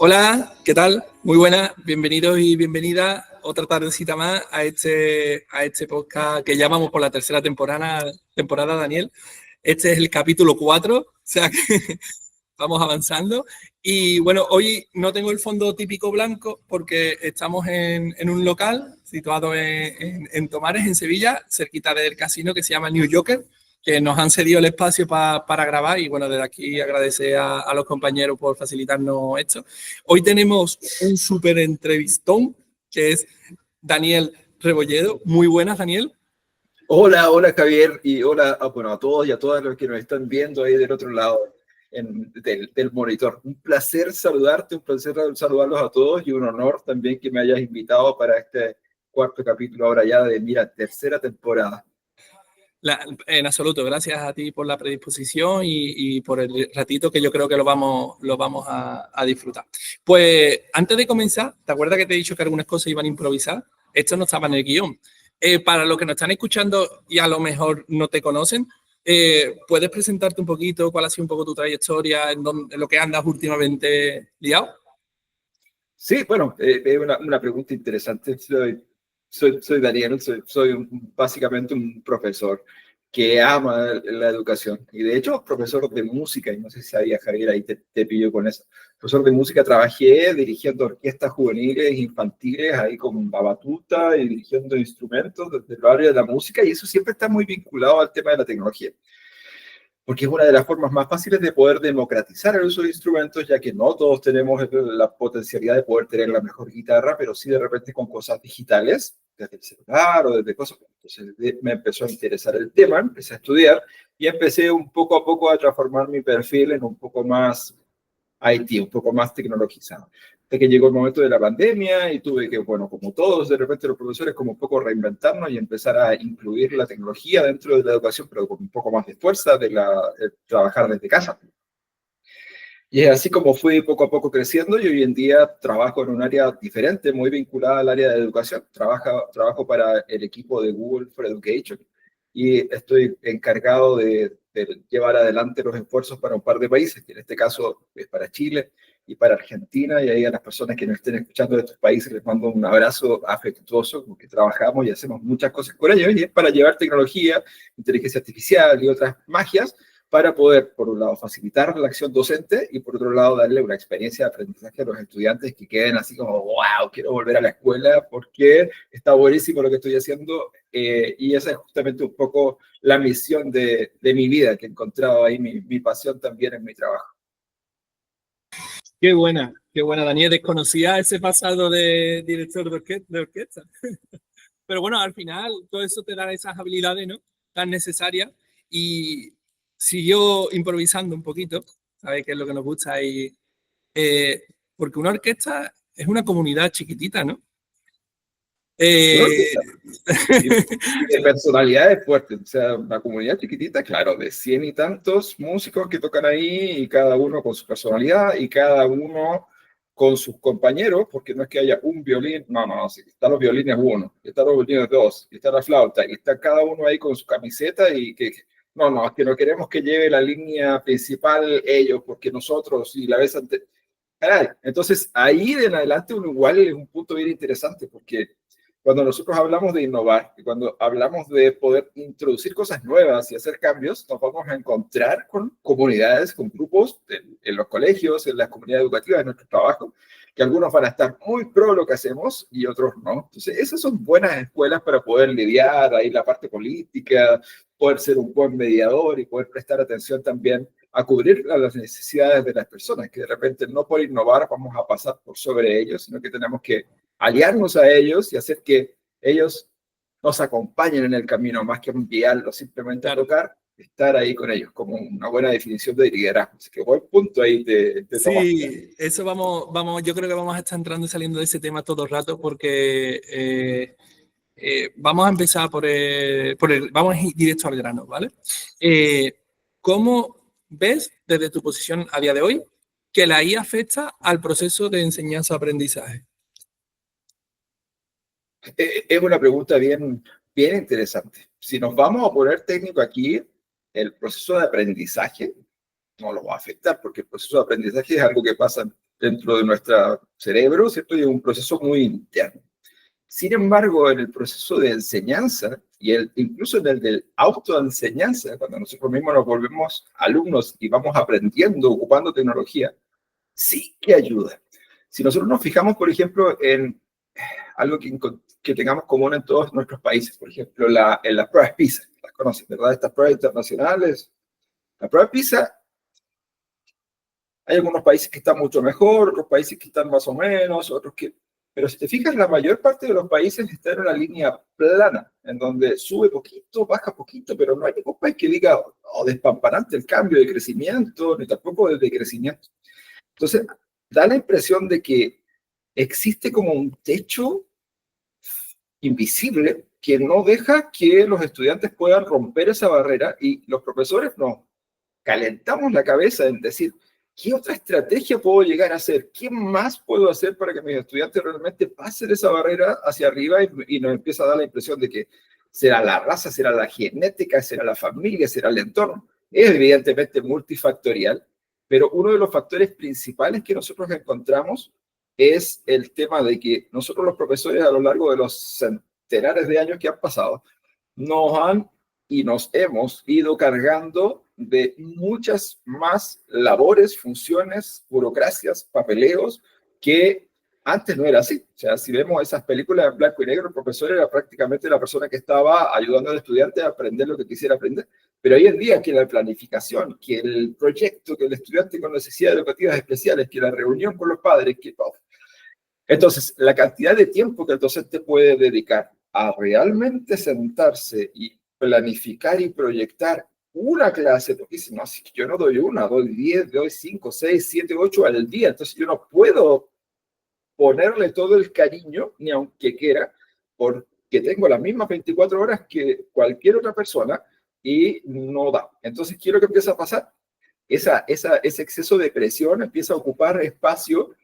Hola, ¿qué tal? Muy buenas, bienvenidos y bienvenidas otra tardecita más a este podcast que llamamos por la tercera temporada, Daniel. Este es el capítulo 4, o sea que vamos avanzando. Y bueno, hoy no tengo el fondo típico blanco porque estamos en un local situado en Tomares, en Sevilla, cerquita del casino que se llama New Joker, que nos han cedido el espacio para grabar y bueno, desde aquí agradecer a los compañeros por facilitarnos esto. Hoy tenemos un súper entrevistón que es Daniel Rebolledo. Muy buenas, Daniel. Hola Javier, y hola a todos y a todas los que nos están viendo ahí del otro lado del monitor. Un placer saludarte, un placer saludarlos a todos y un honor también que me hayas invitado para este cuarto capítulo ahora ya de, tercera temporada. En absoluto, gracias a ti por la predisposición y por el ratito que yo creo que lo vamos a disfrutar. Pues antes de comenzar, ¿te acuerdas que te he dicho que algunas cosas iban a improvisar? Esto no estaba en el guión. Para los que nos están escuchando y a lo mejor no te conocen, ¿puedes presentarte un poquito cuál ha sido un poco tu trayectoria, en lo que andas últimamente liado? Sí, bueno, es una pregunta interesante. Soy Daniel, soy básicamente un profesor que ama la educación y de hecho profesor de música, y no sé si sabías, Javier, ahí te pillo con eso. Profesor de música, trabajé dirigiendo orquestas juveniles e infantiles ahí con la batuta y dirigiendo instrumentos desde el área de la música, y eso siempre está muy vinculado al tema de la tecnología, porque es una de las formas más fáciles de poder democratizar el uso de instrumentos, ya que no todos tenemos la potencialidad de poder tener la mejor guitarra, pero sí de repente con cosas digitales, desde el celular o desde cosas. Entonces me empezó a interesar el tema, empecé a estudiar y empecé un poco a poco a transformar mi perfil en un poco más IT, un poco más tecnologizado. Hasta que llegó el momento de la pandemia y tuve que, bueno, como todos, de repente los profesores, como un poco reinventarnos y empezar a incluir la tecnología dentro de la educación, pero con un poco más de fuerza de trabajar desde casa. Y es así como fui poco a poco creciendo y hoy en día trabajo en un área diferente, muy vinculada al área de educación. Trabajo para el equipo de Google for Education y estoy encargado de llevar adelante los esfuerzos para un par de países, que en este caso es para Chile y para Argentina, y ahí a las personas que nos estén escuchando de estos países les mando un abrazo afectuoso, porque trabajamos y hacemos muchas cosas con ellos, y es para llevar tecnología, inteligencia artificial y otras magias para poder, por un lado, facilitar la acción docente y, por otro lado, darle una experiencia de aprendizaje a los estudiantes que queden así como, wow, quiero volver a la escuela porque está buenísimo lo que estoy haciendo. Y esa es justamente un poco la misión de mi vida, que he encontrado ahí mi pasión también en mi trabajo. Qué buena, Daniel. Desconocía ese pasado de director de orquesta. Pero bueno, al final todo eso te da esas habilidades, ¿no? Tan necesarias. Y siguió improvisando un poquito, ¿sabes? Que es lo que nos gusta. Porque una orquesta es una comunidad chiquitita, ¿no? Una Eh, orquesta. Y de personalidades fuertes, o sea, una comunidad chiquitita, claro, de 100 y tantos músicos que tocan ahí, y cada uno con su personalidad y cada uno con sus compañeros, porque no es que haya un violín, no, sí, están los violines uno, están los violines dos, está la flauta, y está cada uno ahí con su camiseta, y que no, es que no queremos que lleve la línea principal ellos, porque nosotros, y la vez antes, entonces ahí de en adelante uno igual es un punto bien interesante, porque cuando nosotros hablamos de innovar y cuando hablamos de poder introducir cosas nuevas y hacer cambios, nos vamos a encontrar con comunidades, con grupos en los colegios, en las comunidades educativas, en nuestro trabajo, que algunos van a estar muy pro lo que hacemos y otros no. Entonces, esas son buenas escuelas para poder lidiar ahí la parte política, poder ser un buen mediador y poder prestar atención también a cubrir las necesidades de las personas, que de repente no por innovar vamos a pasar por sobre ellos, sino que tenemos que aliarnos a ellos y hacer que ellos nos acompañen en el camino, más que enviarlos simplemente a tocar, estar ahí con ellos, como una buena definición de liderazgo. Así que buen punto ahí te tomaste. sí, eso vamos, yo creo que vamos a estar entrando y saliendo de ese tema todo el rato porque vamos a empezar vamos a ir directo al grano, ¿vale? ¿Cómo ves desde tu posición a día de hoy que la IA afecta al proceso de enseñanza-aprendizaje? Es una pregunta bien interesante. Si nos vamos a poner técnico aquí, el proceso de aprendizaje no lo va a afectar, porque el proceso de aprendizaje es algo que pasa dentro de nuestro cerebro, ¿cierto? Y es un proceso muy interno. Sin embargo, en el proceso de enseñanza y incluso en el de autoenseñanza, cuando nosotros mismos nos volvemos alumnos y vamos aprendiendo, ocupando tecnología, sí que ayuda. Si nosotros nos fijamos, por ejemplo, en algo que tengamos común en todos nuestros países, por ejemplo, en las pruebas PISA, las conocen, ¿verdad? Estas pruebas internacionales. La prueba PISA, hay algunos países que están mucho mejor, otros países que están más o menos, otros que... Pero si te fijas, la mayor parte de los países está en una línea plana, en donde sube poquito, baja poquito, pero no hay ningún país que diga, oh, despampanante el cambio de crecimiento, ni tampoco de decrecimiento. Entonces, da la impresión de que existe como un techo invisible que no deja que los estudiantes puedan romper esa barrera y los profesores nos calentamos la cabeza en decir, ¿qué otra estrategia puedo llegar a hacer? ¿Qué más puedo hacer para que mis estudiantes realmente pasen esa barrera hacia arriba y nos empieza a dar la impresión de que será la raza, será la genética, será la familia, será el entorno? Es evidentemente multifactorial, pero uno de los factores principales que nosotros encontramos es el tema de que nosotros los profesores a lo largo de los centenares de años que han pasado nos han y nos hemos ido cargando de muchas más labores, funciones, burocracias, papeleos, que antes no era así. O sea, si vemos esas películas en blanco y negro, el profesor era prácticamente la persona que estaba ayudando al estudiante a aprender lo que quisiera aprender. Pero hoy en día, que la planificación, que el proyecto, que el estudiante con necesidades educativas especiales, que la reunión con los padres, que todo. Entonces, la cantidad de tiempo que el docente puede dedicar a realmente sentarse y planificar y proyectar una clase, porque si no, si yo no doy una, doy 10, doy 5, 6, 7, 8 al día, entonces yo no puedo ponerle todo el cariño, ni aunque quiera, porque tengo las mismas 24 horas que cualquier otra persona y no da. Entonces, ¿qué es lo que empieza a pasar? Ese exceso de presión empieza a ocupar espacio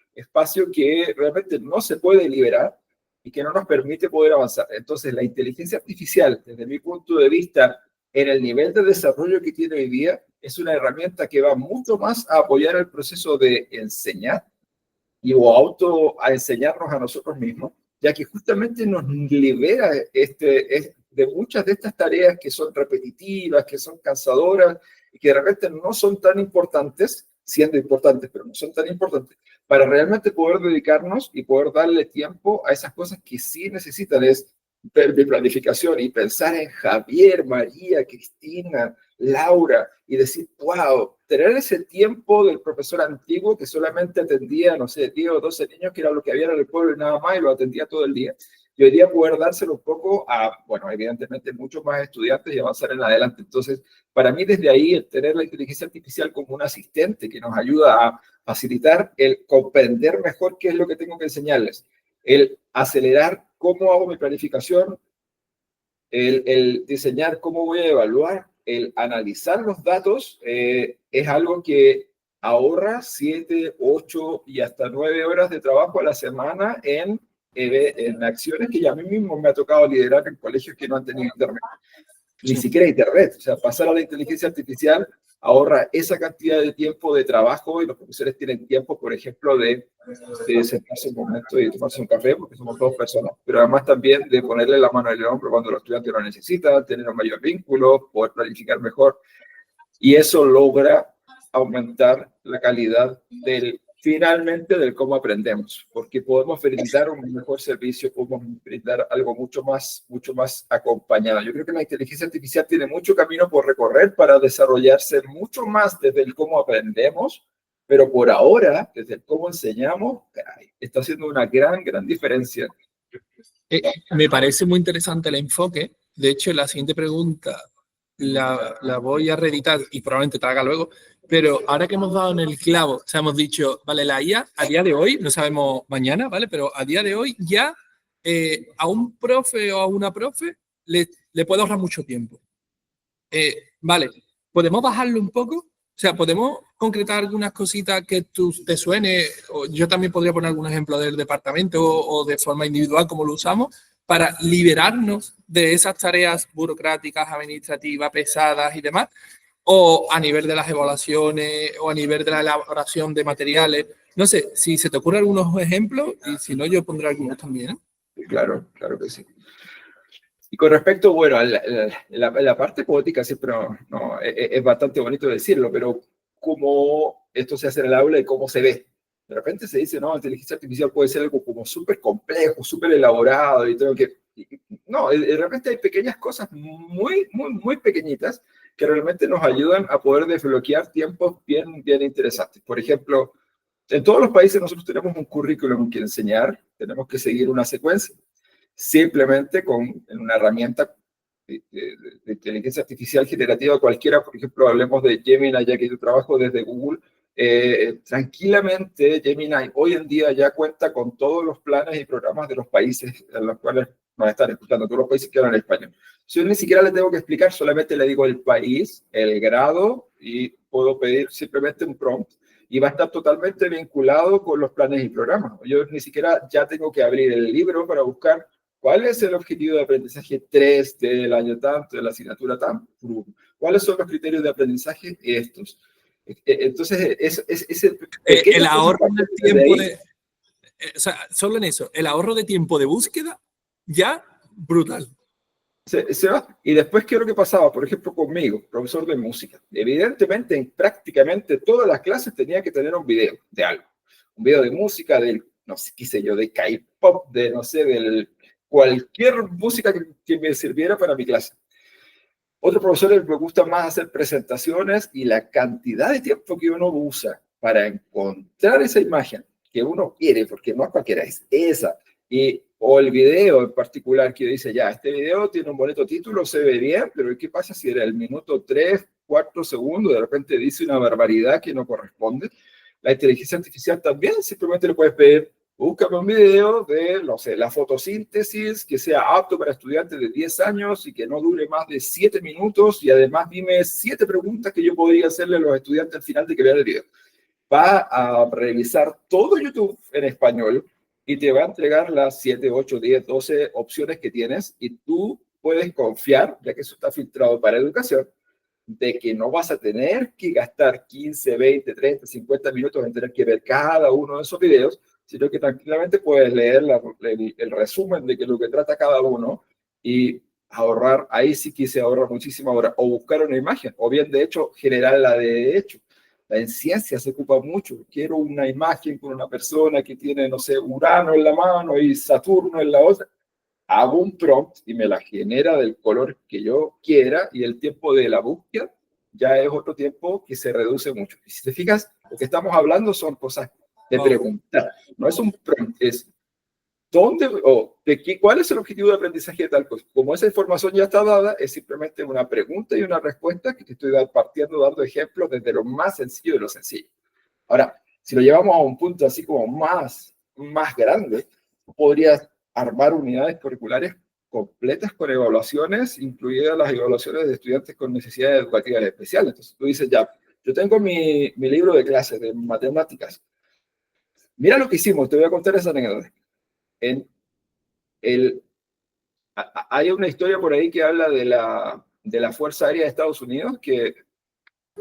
que realmente no se puede liberar y que no nos permite poder avanzar. Entonces, la inteligencia artificial, desde mi punto de vista, en el nivel de desarrollo que tiene hoy día, es una herramienta que va mucho más a apoyar el proceso de enseñar o a enseñarnos a nosotros mismos, ya que justamente nos libera de muchas de estas tareas que son repetitivas, que son cansadoras y que de repente no son tan importantes, siendo importantes, pero no son tan importantes, para realmente poder dedicarnos y poder darle tiempo a esas cosas que sí necesitan, es de planificación y pensar en Javier, María, Cristina, Laura, y decir, wow, tener ese tiempo del profesor antiguo que solamente atendía, no sé, 10 o 12 niños, que era lo que había en el pueblo y nada más, y lo atendía todo el día. Y hoy día poder dárselo un poco a, bueno, evidentemente muchos más estudiantes y avanzar en adelante. Entonces, para mí desde ahí, el tener la inteligencia artificial como un asistente que nos ayuda a facilitar el comprender mejor qué es lo que tengo que enseñarles, el acelerar cómo hago mi planificación, el diseñar cómo voy a evaluar, el analizar los datos, es algo que ahorra 7, 8 y hasta 9 horas de trabajo a la semana en acciones que ya a mí mismo me ha tocado liderar en colegios que no han tenido internet. Ni siquiera internet. O sea, pasar a la inteligencia artificial ahorra esa cantidad de tiempo de trabajo y los profesores tienen tiempo, por ejemplo, de sentarse un momento y tomarse un café, porque somos dos personas, pero además también de ponerle la mano en el hombro cuando los estudiantes lo necesitan, tener un mayor vínculo, poder planificar mejor, y eso logra aumentar la calidad finalmente del cómo aprendemos, porque podemos brindar un mejor servicio, podemos brindar algo mucho más acompañado. Yo creo que la inteligencia artificial tiene mucho camino por recorrer para desarrollarse mucho más desde el cómo aprendemos, pero por ahora, desde el cómo enseñamos, caray, está haciendo una gran diferencia. Me parece muy interesante el enfoque. De hecho, la siguiente pregunta la voy a reeditar y probablemente te haga luego, pero ahora que hemos dado en el clavo, o sea, hemos dicho, vale, la IA a día de hoy, no sabemos mañana, ¿vale? Pero a día de hoy ya a un profe o a una profe le puede ahorrar mucho tiempo. Vale, ¿podemos bajarlo un poco? O sea, ¿podemos concretar algunas cositas que te suene? Yo también podría poner algún ejemplo del departamento o de forma individual, como lo usamos, para liberarnos de esas tareas burocráticas, administrativas, pesadas y demás, o a nivel de las evaluaciones, o a nivel de la elaboración de materiales, No sé, si se te ocurren algunos ejemplos y si no, yo pondré algunos también, ¿eh? Claro, claro que sí. Y con respecto, bueno, a la parte poética, siempre es bastante bonito decirlo, pero cómo esto se hace en el aula y cómo se ve. De repente se dice, no, la inteligencia artificial puede ser algo como súper complejo, súper elaborado y tengo que... No, de repente hay pequeñas cosas muy, muy, muy pequeñitas que realmente nos ayudan a poder desbloquear tiempos bien, bien interesantes. Por ejemplo, en todos los países nosotros tenemos un currículum que enseñar, tenemos que seguir una secuencia simplemente con una herramienta de inteligencia artificial generativa cualquiera, por ejemplo, hablemos de Gemini, ya que yo trabajo desde Google, tranquilamente Gemini hoy en día ya cuenta con todos los planes y programas de los países en los cuales nos están escuchando, todos los países que hablan español. Yo ni siquiera le tengo que explicar, solamente le digo el país, el grado y puedo pedir simplemente un prompt y va a estar totalmente vinculado con los planes y programas. Yo ni siquiera ya tengo que abrir el libro para buscar cuál es el objetivo de aprendizaje 3 del año tanto, de la asignatura tanto, cuáles son los criterios de aprendizaje estos. Entonces, ese El pequeño ahorro del de tiempo ahí, o sea, solo en eso, el ahorro de tiempo de búsqueda, ya brutal. se va. Y después, ¿qué es lo que pasaba? Por ejemplo, conmigo, profesor de música. Evidentemente, en prácticamente todas las clases tenía que tener un video de algo. Un video de música, del, no sé, qué sé yo, de K-pop, de, no sé, del cualquier música que me sirviera para mi clase. Otros profesores les gusta más hacer presentaciones y la cantidad de tiempo que uno usa para encontrar esa imagen que uno quiere, porque no es cualquiera, es esa. Y, o el video en particular que dice, ya, este video tiene un bonito título, se ve bien, pero ¿qué pasa si era el minuto 3, 4 segundos, de repente dice una barbaridad que no corresponde? La inteligencia artificial también simplemente le puedes pedir, búscame un video de, no sé, la fotosíntesis que sea apto para estudiantes de 10 años y que no dure más de 7 minutos y además dime 7 preguntas que yo podría hacerle a los estudiantes al final de que vean el video. Va a revisar todo YouTube en español y te va a entregar las 7, 8, 10, 12 opciones que tienes y tú puedes confiar, ya que eso está filtrado para educación, de que no vas a tener que gastar 15, 20, 30, 50 minutos en tener que ver cada uno de esos videos, sino que tranquilamente puedes leer el resumen de que lo que trata cada uno y ahorrar, ahí sí que se ahorra muchísima hora, o buscar una imagen, o bien de hecho generarla de hecho. En ciencia se ocupa mucho. Quiero una imagen con una persona que tiene, no sé, Urano en la mano y Saturno en la otra. Hago un prompt y me la genera del color que yo quiera y el tiempo de la búsqueda ya es otro tiempo que se reduce mucho. Y si te fijas, lo que estamos hablando son cosas de preguntar. No es un prompt, es dónde o de qué, cuál es el objetivo de aprendizaje de tal cosa. Como esa información ya está dada, es simplemente una pregunta y una respuesta que te estoy partiendo, dando ejemplos desde lo más sencillo de lo sencillo. Ahora, si lo llevamos a un punto así como más grande, podrías armar unidades curriculares completas con evaluaciones, incluidas las evaluaciones de estudiantes con necesidades educativas especiales. Entonces tú dices, ya, yo tengo mi libro de clases de matemáticas. Mira lo que hicimos, te voy a contar esa anécdota. En el, hay una historia por ahí que habla de la Fuerza Aérea de Estados Unidos que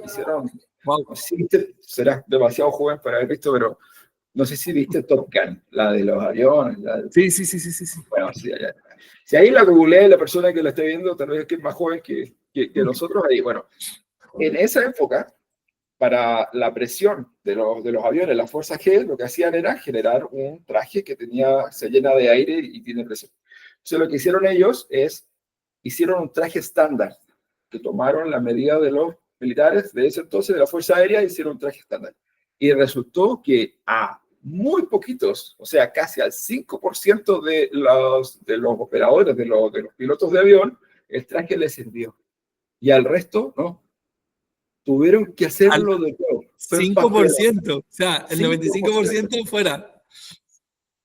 hicieron, Wow. no sé si viste, serás demasiado joven para haber visto, pero no sé si viste Top Gun, la de los aviones. Sí, sí, sí, sí, sí, sí. Bueno, si ahí la googleé, la persona que la esté viendo, tal vez que es más joven que nosotros, ahí, bueno, en esa época, para la presión de los aviones, la fuerza G, lo que hacían era generar un traje que se llena de aire y tiene presión. Entonces lo que hicieron ellos es, hicieron un traje estándar, que tomaron la medida de los militares de ese entonces, de la Fuerza Aérea, e hicieron un traje estándar. Y resultó que a muy poquitos, o sea, casi al 5% de los operadores, de los pilotos de avión, el traje les sirvió. Y al resto, no. Tuvieron que Al hacerlo de todo. 5%, o sea, el 5%. 95% fuera.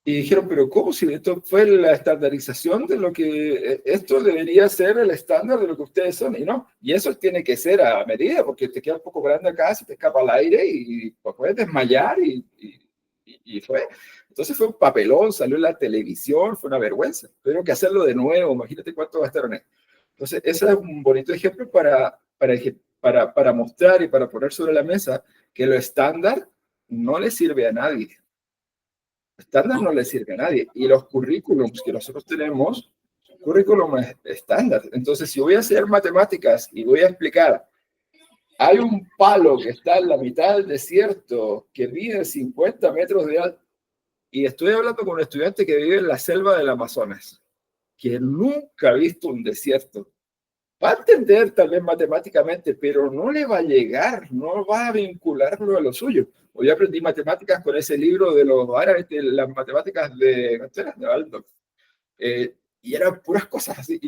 Y dijeron, pero ¿cómo si esto fue la estandarización de lo que esto debería ser el estándar de lo que ustedes son? Y no, y eso tiene que ser a medida, porque te queda un poco grande acá, se te escapa el aire y pues, puedes desmayar y fue. Entonces fue un papelón, salió en la televisión, fue una vergüenza. Tuvieron que hacerlo de nuevo, imagínate cuánto gastaron en. Entonces, ese es un bonito ejemplo para mostrar y para poner sobre la mesa que lo estándar no le sirve a nadie. Estándar no le sirve a nadie. Y los currículums que nosotros tenemos, currículum estándar. Entonces, si voy a hacer matemáticas y voy a explicar, hay un palo que está en la mitad del desierto que mide 50 metros de alto, y estoy hablando con un estudiante que vive en la selva del Amazonas, que nunca ha visto un desierto. Va a entender tal vez matemáticamente, pero no le va a llegar, no va a vincularlo a lo suyo. Hoy aprendí matemáticas con ese libro de los árabes, de las matemáticas de Baldock. Y eran puras cosas así.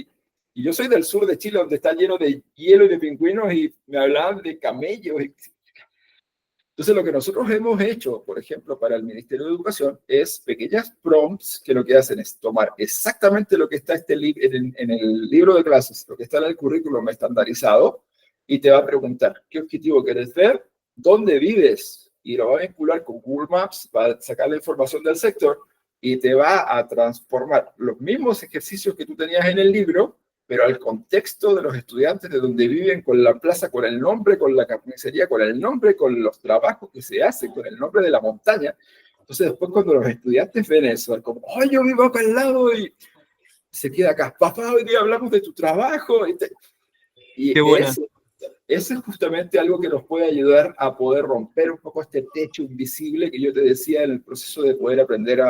Y yo soy del sur de Chile, donde está lleno de hielo y de pingüinos, y me hablaban de camellos. Entonces, lo que nosotros hemos hecho, por ejemplo, para el Ministerio de Educación, es pequeñas prompts que lo que hacen es tomar exactamente lo que está en el libro de clases, lo que está en el currículum estandarizado, y te va a preguntar qué objetivo quieres ver, dónde vives, y lo va a vincular con Google Maps, va a sacar la información del sector, y te va a transformar los mismos ejercicios que tú tenías en el libro, pero al contexto de los estudiantes de donde viven, con la plaza, con el nombre, con la carnicería, con el nombre, con los trabajos que se hacen, con el nombre de la montaña. Entonces, después cuando los estudiantes ven eso, como, ¡oh, yo vivo acá al lado! Y se queda acá, papá, hoy día hablamos de tu trabajo. Y qué buena. eso es justamente algo que nos puede ayudar a poder romper un poco este techo invisible que yo te decía en el proceso de poder aprender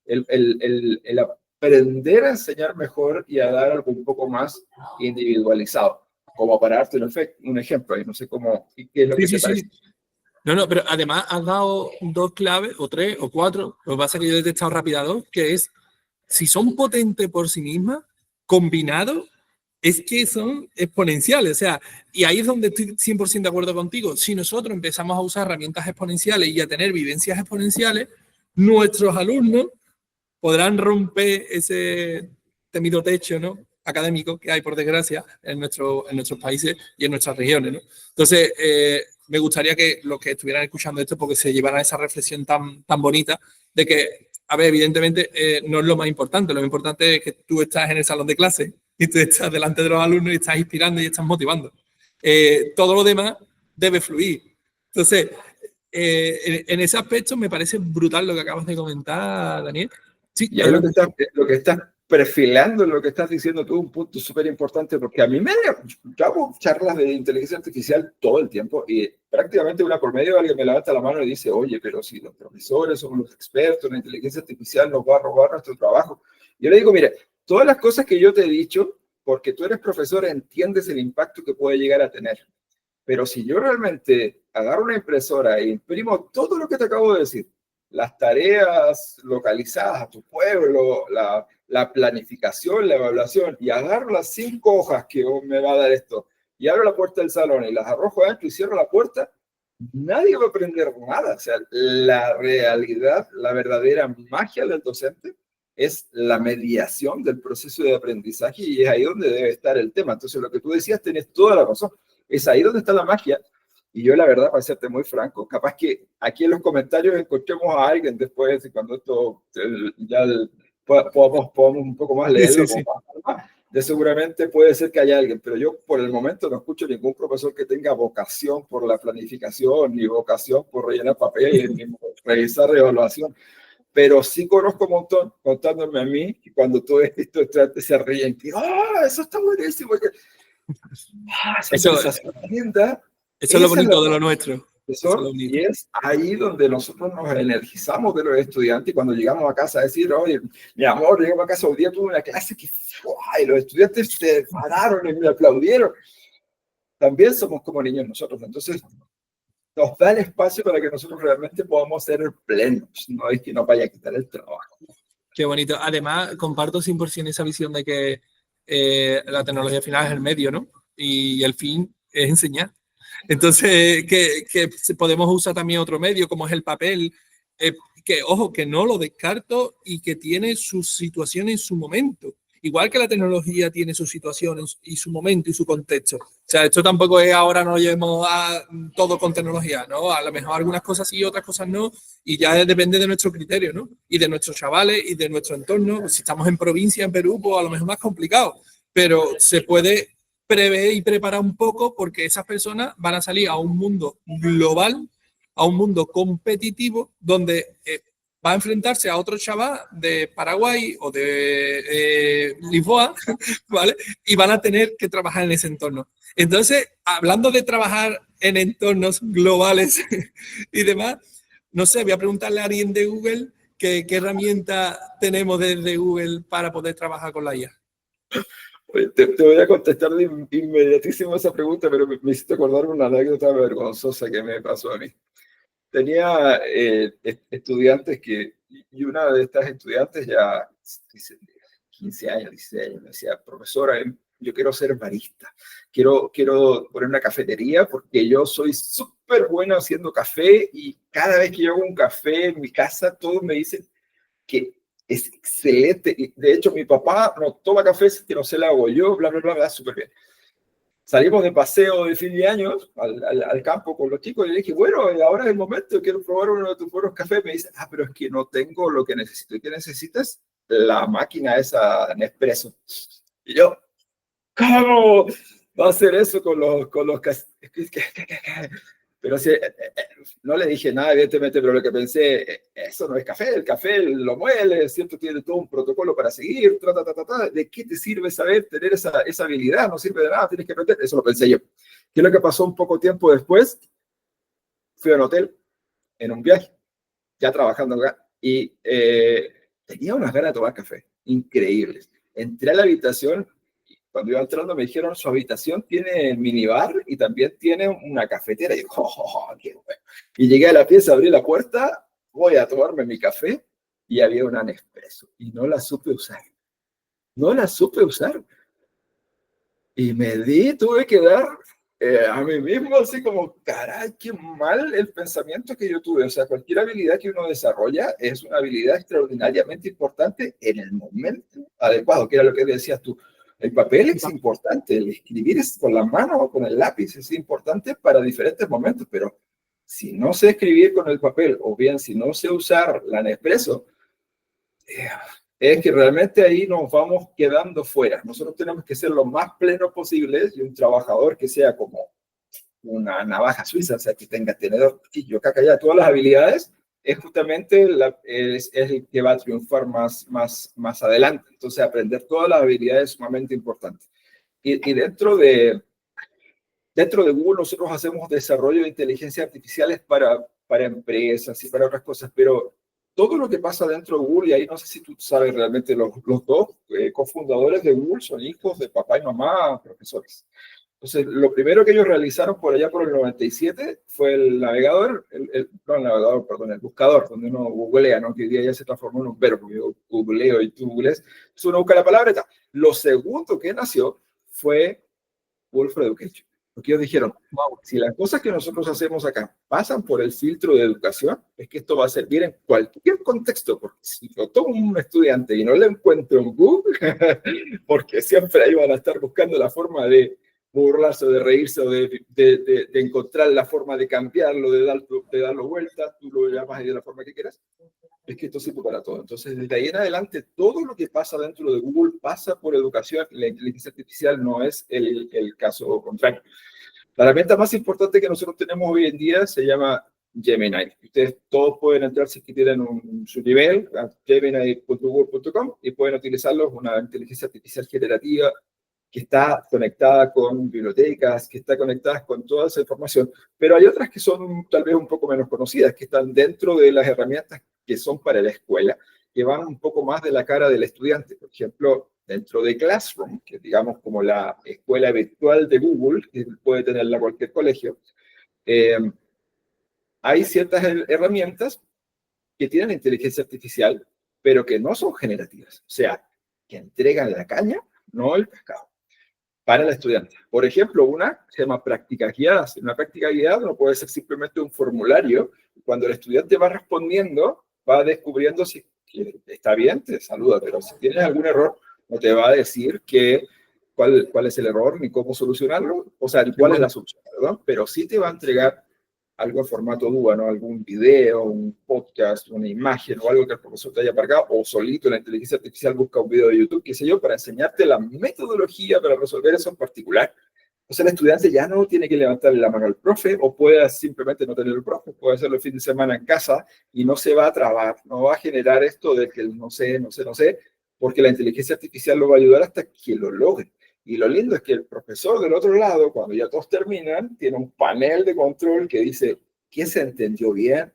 el aprender a enseñar mejor y a dar algo un poco más individualizado, como para darte un ejemplo, y no sé qué es lo que te parece. Sí. No, pero además has dado dos claves, o tres, o cuatro, lo que pasa es que yo he detectado rápido, que es, si son potentes por sí mismas, combinados, es que son exponenciales, o sea, y ahí es donde estoy 100% de acuerdo contigo. Si nosotros empezamos a usar herramientas exponenciales y a tener vivencias exponenciales, nuestros alumnos podrán romper ese temido techo, ¿no?, académico que hay, por desgracia, en nuestros países y en nuestras regiones, ¿no? Entonces, me gustaría que los que estuvieran escuchando esto, porque se llevaran esa reflexión tan bonita de que, a ver, evidentemente no es lo más importante. Lo más importante es que tú estás en el salón de clase y tú estás delante de los alumnos y estás inspirando y estás motivando. Todo lo demás debe fluir. Entonces, en ese aspecto me parece brutal lo que acabas de comentar, Daniel. Sí, y ahí lo que estás perfilando, lo que estás diciendo tú, un punto súper importante, porque a mí yo hago charlas de inteligencia artificial todo el tiempo y prácticamente una por medio alguien me levanta la mano y dice, oye, pero si los profesores somos los expertos en la inteligencia artificial, nos va a robar nuestro trabajo. Yo le digo, mire, todas las cosas que yo te he dicho, porque tú eres profesor, entiendes el impacto que puede llegar a tener. Pero si yo realmente agarro una impresora e imprimo todo lo que te acabo de decir, las tareas localizadas a tu pueblo, la planificación, la evaluación, y agarro las 5 hojas que me va a dar esto, y abro la puerta del salón y las arrojo adentro y cierro la puerta, nadie va a aprender nada. O sea, la realidad, la verdadera magia del docente es la mediación del proceso de aprendizaje, y es ahí donde debe estar el tema. Entonces, lo que tú decías, tenés toda la razón. Es ahí donde está la magia. Y yo, la verdad, para serte muy franco, capaz que aquí en los comentarios encontremos a alguien después, y cuando esto ya podamos un poco más leerlo, sí. De seguramente puede ser que haya alguien, pero yo por el momento no escucho ningún profesor que tenga vocación por la planificación, ni vocación por rellenar papeles, ni revisar evaluación. Pero sí conozco un montón contándome a mí, que cuando todo esto se ríen, que eso está buenísimo, esa sensación linda. Eso es lo bonito de lo nuestro. Y es ahí donde nosotros nos energizamos de los estudiantes, y cuando llegamos a casa a decir, oye, mi amor, llegamos a casa hoy día, tuve una clase que y los estudiantes se pararon y me aplaudieron. También somos como niños nosotros, entonces nos da el espacio para que nosotros realmente podamos ser plenos, no es que nos vaya a quitar el trabajo. Qué bonito. Además, comparto 100% esa visión de que la tecnología final es el medio, ¿no? Y el fin es enseñar. Entonces, que podemos usar también otro medio, como es el papel, que, ojo, que no lo descarto y que tiene su situación en su momento. Igual que la tecnología tiene su situación y su momento y su contexto. O sea, esto tampoco es ahora no lo llevemos a todo con tecnología, ¿no? A lo mejor algunas cosas sí, otras cosas no, y ya depende de nuestro criterio, ¿no? Y de nuestros chavales y de nuestro entorno. Si estamos en provincia, en Perú, pues a lo mejor más complicado, pero se puede prever y preparar un poco porque esas personas van a salir a un mundo global, a un mundo competitivo donde va a enfrentarse a otro chaval de Paraguay o de Lisboa, ¿vale? Y van a tener que trabajar en ese entorno. Entonces, hablando de trabajar en entornos globales y demás, no sé, voy a preguntarle a alguien de Google qué herramienta tenemos desde Google para poder trabajar con la IA. Oye, te voy a contestar de inmediatísimo esa pregunta, pero me hiciste acordar una anécdota vergonzosa que me pasó a mí. Tenía estudiantes y una de estas estudiantes ya 15 años, 16 años, me decía, profesora, yo quiero ser barista, quiero poner una cafetería porque yo soy súper bueno haciendo café y cada vez que yo hago un café en mi casa, todos me dicen que es excelente. Y de hecho, mi papá no toma café que no se lo hago yo, bla, bla, bla, bla, súper bien. Salimos de paseo de fin de año al campo con los chicos y le dije, bueno, ahora es el momento, quiero probar uno de tus buenos cafés. Me dice, pero es que no tengo lo que necesito. ¿Y qué necesitas? La máquina esa Nespresso. Y yo, ¿cómo va a hacer eso con los Pero sí, no le dije nada, evidentemente, pero lo que pensé, eso no es café, el café lo muele, ¿cierto? Tiene todo un protocolo para seguir, ¿de qué te sirve saber tener esa habilidad? No sirve de nada, tienes que aprender, eso lo pensé yo. ¿Qué es lo que pasó un poco tiempo después? Fui a un hotel, en un viaje, ya trabajando acá, y tenía unas ganas de tomar café, increíbles. Entré a la habitación. Cuando iba entrando me dijeron, su habitación tiene minibar y también tiene una cafetera. Y yo, qué bueno. Y llegué a la pieza, abrí la puerta, voy a tomarme mi café y había una Nespresso. Y no la supe usar. No la supe usar. Y tuve que dar a mí mismo así como, caray, qué mal el pensamiento que yo tuve. O sea, cualquier habilidad que uno desarrolla es una habilidad extraordinariamente importante en el momento adecuado, que era lo que decías tú. El papel es importante, el escribir con la mano o con el lápiz es importante para diferentes momentos, pero si no sé escribir con el papel o bien si no sé usar la Nespresso, es que realmente ahí nos vamos quedando fuera. Nosotros tenemos que ser lo más plenos posibles y un trabajador que sea como una navaja suiza, o sea, que tenga tenedor, cuchillo, caca, ya todas las habilidades, es justamente es el que va a triunfar más adelante. Entonces, aprender todas las habilidades es sumamente importante. Y dentro de Google nosotros hacemos desarrollo de inteligencia artificiales para empresas y para otras cosas, pero todo lo que pasa dentro de Google, y ahí no sé si tú sabes realmente, los dos cofundadores de Google son hijos de papá y mamá, profesores. Entonces, lo primero que ellos realizaron por allá por el 97 fue el navegador, no el navegador, perdón, el buscador, donde uno googlea, ¿no? Que hoy día ya se transformó en un verbo, yo googleo y tú googleas, entonces uno busca la palabra y tal. Lo segundo que nació fue Google for Education, porque ellos dijeron, wow, si las cosas que nosotros hacemos acá pasan por el filtro de educación, es que esto va a servir en cualquier contexto, porque si yo tomo un estudiante y no lo encuentro en Google, porque siempre ahí van a estar buscando la forma de burlarse, de reírse, o de encontrar la forma de cambiarlo, de darlo vuelta, tú lo llamas de la forma que quieras, es que esto sirve para todo. Entonces, desde ahí en adelante, todo lo que pasa dentro de Google pasa por educación. La inteligencia artificial no es el caso contrario. La herramienta más importante que nosotros tenemos hoy en día se llama Gemini. Ustedes todos pueden entrar si tienen su nivel a gemini.google.com y pueden utilizarlo. Es una inteligencia artificial generativa que está conectada con bibliotecas, que está conectada con toda esa información, pero hay otras que son tal vez un poco menos conocidas, que están dentro de las herramientas que son para la escuela, que van un poco más de la cara del estudiante. Por ejemplo, dentro de Classroom, que digamos como la escuela virtual de Google, que puede tenerla cualquier colegio, hay ciertas herramientas que tienen inteligencia artificial, pero que no son generativas, o sea, que entregan la caña, no el pescado, para el estudiante. Por ejemplo, una se llama prácticas guiadas. Una práctica guiada no puede ser simplemente un formulario. Cuando el estudiante va respondiendo, va descubriendo si está bien, te saluda, pero si tienes algún error, no te va a decir cuál es el error ni cómo solucionarlo, o sea, cuál es la solución, ¿verdad? Pero sí te va a entregar algo en formato DUA, ¿no? Algún video, un podcast, una imagen o algo que el profesor te haya aparcado, o solito la inteligencia artificial busca un video de YouTube, qué sé yo, para enseñarte la metodología para resolver eso en particular, Entonces el estudiante ya no tiene que levantarle la mano al profe o puede simplemente no tener el profe, puede hacerlo el fin de semana en casa y no se va a trabar, no va a generar esto de que no sé, porque la inteligencia artificial lo va a ayudar hasta que lo logre. Y lo lindo es que el profesor del otro lado, cuando ya todos terminan, tiene un panel de control que dice quién se entendió bien,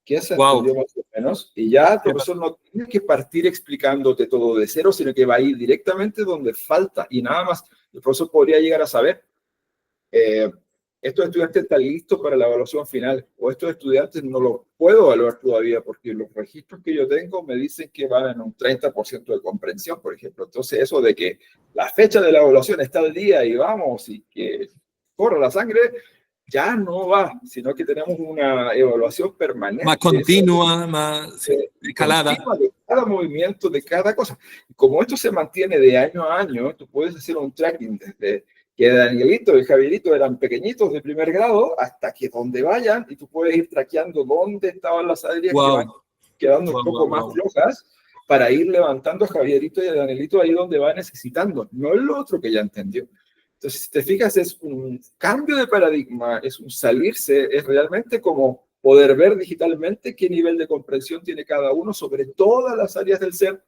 quién se entendió más o menos, y ya el profesor no tiene que partir explicándote todo de cero, sino que va a ir directamente donde falta y nada más. El profesor podría llegar a saber estos estudiantes están listos para la evaluación final o estos estudiantes no los puedo evaluar todavía porque los registros que yo tengo me dicen que van en un 30% de comprensión, por ejemplo. Entonces eso de que la fecha de la evaluación está al día y vamos y que corra la sangre, ya no va, sino que tenemos una evaluación permanente. Más continua, más escalada. Continua de cada movimiento, de cada cosa. Y como esto se mantiene de año a año, tú puedes hacer un tracking desde que Danielito y Javierito eran pequeñitos de primer grado hasta que donde vayan y tú puedes ir traqueando dónde estaban las áreas que van quedando un poco más flojas para ir levantando a Javierito y a Danielito ahí donde va necesitando, no el otro que ya entendió. Entonces, si te fijas, es un cambio de paradigma, es un salirse, es realmente como poder ver digitalmente qué nivel de comprensión tiene cada uno sobre todas las áreas del ser,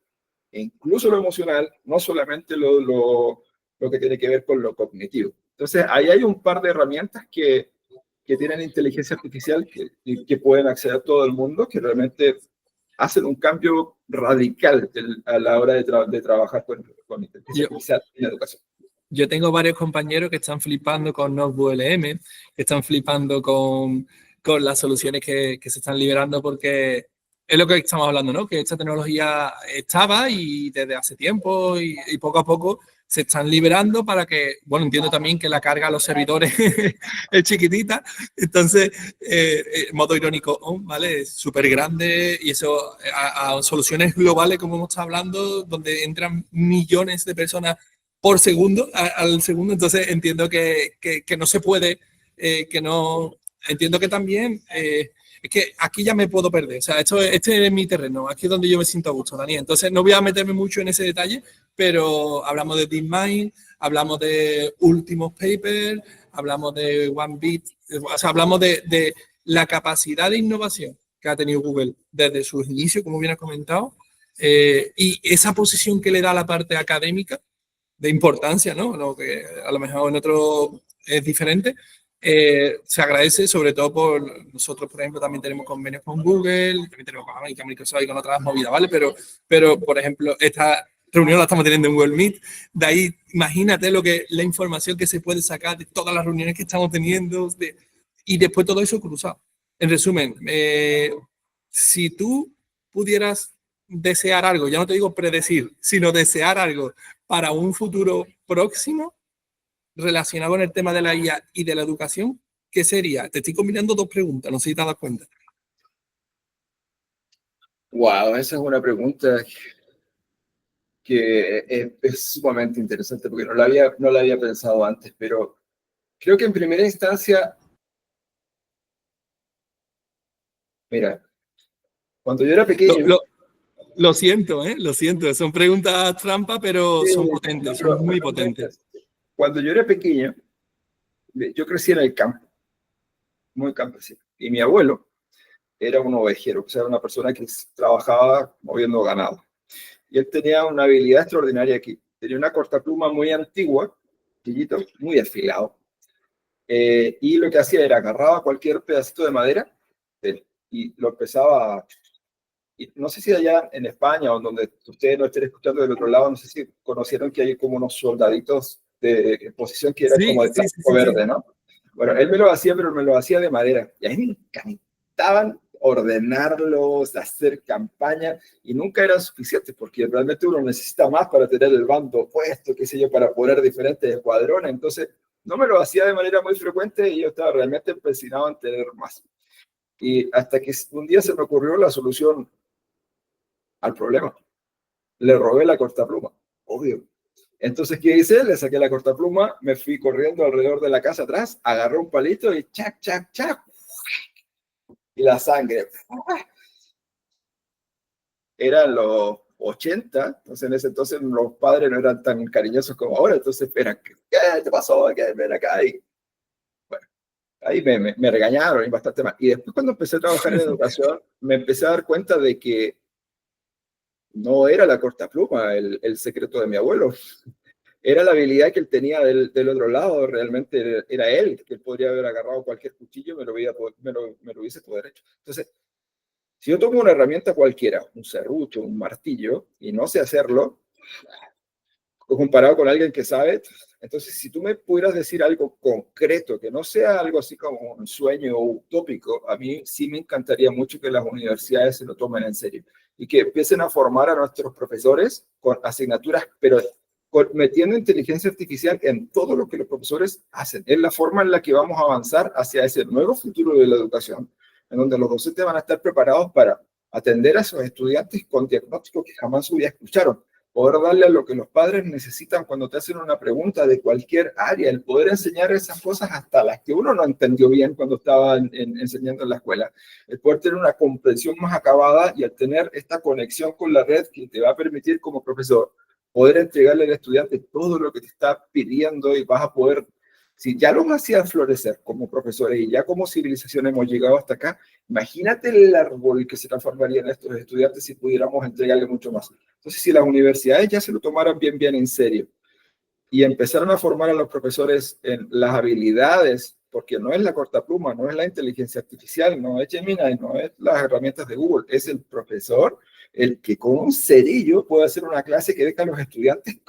e incluso lo emocional, no solamente lo que tiene que ver con lo cognitivo. Entonces, ahí hay un par de herramientas que tienen inteligencia artificial que pueden acceder a todo el mundo, que realmente hacen un cambio radical a la hora de trabajar con inteligencia artificial en la educación. Yo tengo varios compañeros que están flipando con Notebook LM, que están flipando con las soluciones que se están liberando, porque es lo que estamos hablando, ¿no? Que esta tecnología estaba y desde hace tiempo y poco a poco se están liberando para que, bueno, entiendo también que la carga a los servidores es chiquitita, entonces, modo irónico, ¿vale? Es súper grande y eso a soluciones globales, como hemos estado hablando, donde entran millones de personas por segundo, al segundo, entonces entiendo que no se puede, que no, entiendo que también, es que aquí ya me puedo perder, o sea, este es mi terreno, aquí es donde yo me siento a gusto, Daniel, entonces no voy a meterme mucho en ese detalle, pero hablamos de DeepMind, hablamos de últimos papers, hablamos de OneBit, o sea, hablamos de la capacidad de innovación que ha tenido Google desde sus inicios, como bien has comentado, y esa posición que le da a la parte académica, de importancia, ¿no? Lo que a lo mejor en otro es diferente. Se agradece sobre todo por nosotros, por ejemplo, también tenemos convenios con Google, también tenemos con Microsoft y con otras movidas, ¿vale? Pero por ejemplo, esta reunión la estamos teniendo en Google Meet. De ahí, imagínate la información que se puede sacar de todas las reuniones que estamos teniendo y después todo eso cruzado. En resumen, si tú pudieras desear algo, ya no te digo predecir, sino desear algo para un futuro próximo relacionado con el tema de la IA y de la educación, ¿qué sería? Te estoy combinando dos preguntas, no sé si te das cuenta. Wow, esa es una pregunta que es sumamente interesante porque no la había pensado antes, pero creo que en primera instancia, mira, cuando yo era pequeño... Lo siento, lo siento, son preguntas trampa, pero son potentes, son muy potentes. Cuando yo era pequeño, yo crecí en el campo, muy campesino, y mi abuelo era un ovejero, o sea, una persona que trabajaba moviendo ganado. Y él tenía una habilidad extraordinaria aquí. Tenía una cortapluma muy antigua, chiquito, muy afilado. Y lo que hacía era agarraba cualquier pedacito de madera y lo empezaba y no sé si allá en España o donde ustedes no estén escuchando del otro lado, no sé si conocieron que hay como unos soldaditos de posición que eran como de plástico verde, ¿no? Bueno, él me lo hacía, pero me lo hacía de madera. Y a mí me encantaban ordenarlos, hacer campaña, y nunca era suficiente, porque realmente uno necesita más para tener el bando puesto, qué sé yo, para poner diferentes escuadrones. Entonces, no me lo hacía de manera muy frecuente y yo estaba realmente empecinado en tener más. Y hasta que un día se me ocurrió la solución al problema. Le robé la cortapluma, obvio. Entonces, ¿qué hice? Le saqué la cortapluma, me fui corriendo alrededor de la casa atrás, agarré un palito y chac, chac, chac. Y la sangre. Eran los 80, entonces en ese entonces los padres no eran tan cariñosos como ahora, entonces esperan, ¿qué te pasó? ¿Qué? Ven acá. Y bueno, ahí me regañaron y bastante más. Y después cuando empecé a trabajar en educación, me empecé a dar cuenta de que no era la cortapluma el secreto de mi abuelo. Era la habilidad que él tenía del otro lado, realmente era él, que él podría haber agarrado cualquier cuchillo y me lo hubiese poder hecho. Entonces, si yo tomo una herramienta cualquiera, un serrucho, un martillo, y no sé hacerlo, comparado con alguien que sabe, entonces si tú me pudieras decir algo concreto, que no sea algo así como un sueño utópico, a mí sí me encantaría mucho que las universidades se lo tomen en serio y que empiecen a formar a nuestros profesores con asignaturas, pero metiendo inteligencia artificial en todo lo que los profesores hacen. Es la forma en la que vamos a avanzar hacia ese nuevo futuro de la educación, en donde los docentes van a estar preparados para atender a esos estudiantes con diagnósticos que jamás escucharon. Poder darle a lo que los padres necesitan cuando te hacen una pregunta de cualquier área, el poder enseñar esas cosas hasta las que uno no entendió bien cuando estaba enseñando en la escuela, el poder tener una comprensión más acabada y el tener esta conexión con la red que te va a permitir como profesor poder entregarle al estudiante todo lo que te está pidiendo y vas a poder, si ya los hacían florecer como profesores y ya como civilización hemos llegado hasta acá, imagínate el árbol que se transformarían estos estudiantes si pudiéramos entregarle mucho más. Entonces, si las universidades ya se lo tomaran bien en serio y empezaron a formar a los profesores en las habilidades, porque no es la cortapluma, no es la inteligencia artificial, no es Gemini, no es las herramientas de Google, es el profesor el que con un cerillo puede hacer una clase que deja a los estudiantes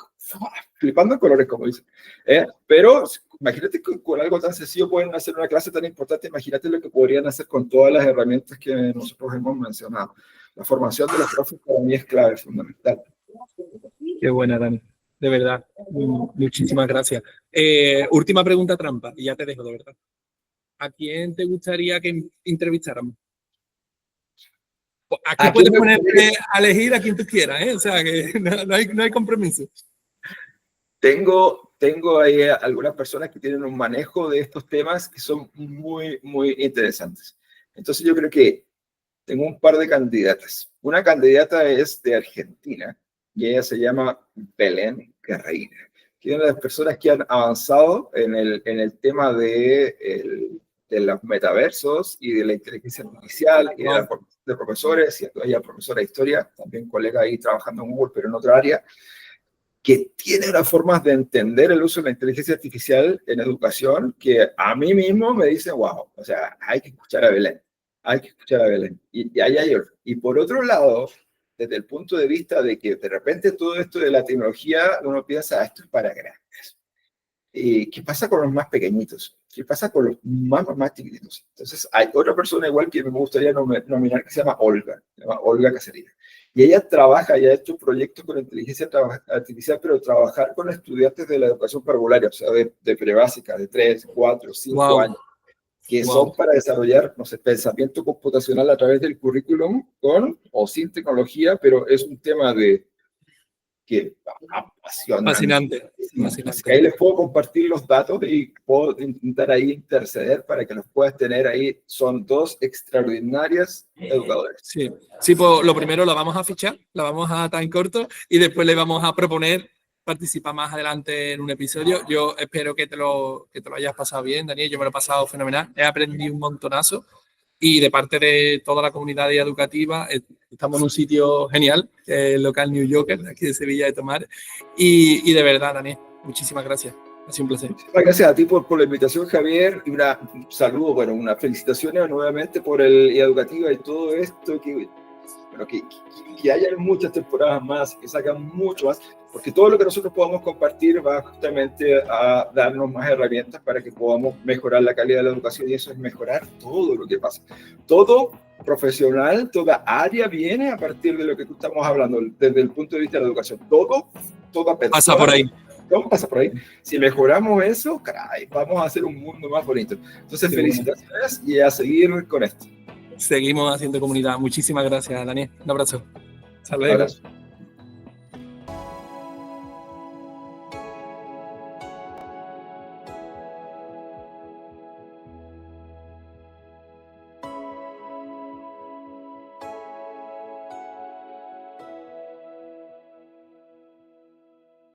flipando en colores, como dicen. Pero imagínate que con algo tan sencillo pueden hacer una clase tan importante, imagínate lo que podrían hacer con todas las herramientas que nosotros hemos mencionado. La formación de los profes para mí es clave, fundamental. Qué buena, Dani. De verdad, muchísimas gracias. Última pregunta trampa, y ya te dejo, de verdad. ¿A quién te gustaría que entrevistáramos? Aquí puedes ponerte a elegir a quien tú quieras, ¿eh? O sea, que no hay compromiso. Tengo ahí algunas personas que tienen un manejo de estos temas que son muy interesantes. Entonces yo creo que tengo un par de candidatas. Una candidata es de Argentina y ella se llama Belén Carreira, que es una de las personas que han avanzado en el tema de los metaversos y de la inteligencia artificial y de la formación de profesores, y ella es profesora de historia, también colega ahí trabajando en Google, pero en otra área, que tiene unas formas de entender el uso de la inteligencia artificial en educación que a mí mismo me dice, wow, o sea, hay que escuchar a Belén, hay que escuchar a Belén. Y ahí hay otro. Y por otro lado, desde el punto de vista de que de repente todo esto de la tecnología, uno piensa, esto es para grandes. ¿Qué pasa con los más pequeñitos? ¿Qué pasa con los más chiquititos? Entonces, hay otra persona igual que me gustaría nominar que se llama Olga Cacería. Y ella trabaja, ya ha hecho proyectos con inteligencia artificial, pero trabajar con estudiantes de la educación parvularia, o sea, de prebásica, de 3, 4, 5 años, que son para desarrollar, no sé, pensamiento computacional a través del currículum con o sin tecnología, pero es un tema que apasiona. Fascinante. Ahí les puedo compartir los datos y puedo intentar ahí interceder para que los puedas tener ahí. Son dos extraordinarias educadoras. Sí, pues lo primero la vamos a fichar, la vamos a atar en corto y después le vamos a proponer participar más adelante en un episodio. Yo espero que te lo hayas pasado bien, Daniel. Yo me lo he pasado fenomenal. He aprendido un montonazo. Y de parte de toda la comunidad educativa, estamos en un sitio genial, el local New Yorker, aquí de Sevilla de Tomar. Y de verdad, Daniel, muchísimas gracias. Ha sido un placer. Muchísimas gracias a ti por la invitación, Javier. Y un saludo, bueno, unas felicitaciones nuevamente por el educativa y todo esto. Que haya muchas temporadas más, que salgan mucho más, porque todo lo que nosotros podamos compartir va justamente a darnos más herramientas para que podamos mejorar la calidad de la educación, y eso es mejorar todo lo que pasa. Todo profesional, toda área viene a partir de lo que estamos hablando, desde el punto de vista de la educación. Toda persona pasa por ahí. Todo pasa por ahí. Si mejoramos eso, caray, vamos a hacer un mundo más bonito. Entonces, sí, felicitaciones y a seguir con esto. Seguimos haciendo comunidad. Muchísimas gracias, Daniel. Un abrazo. Hasta luego.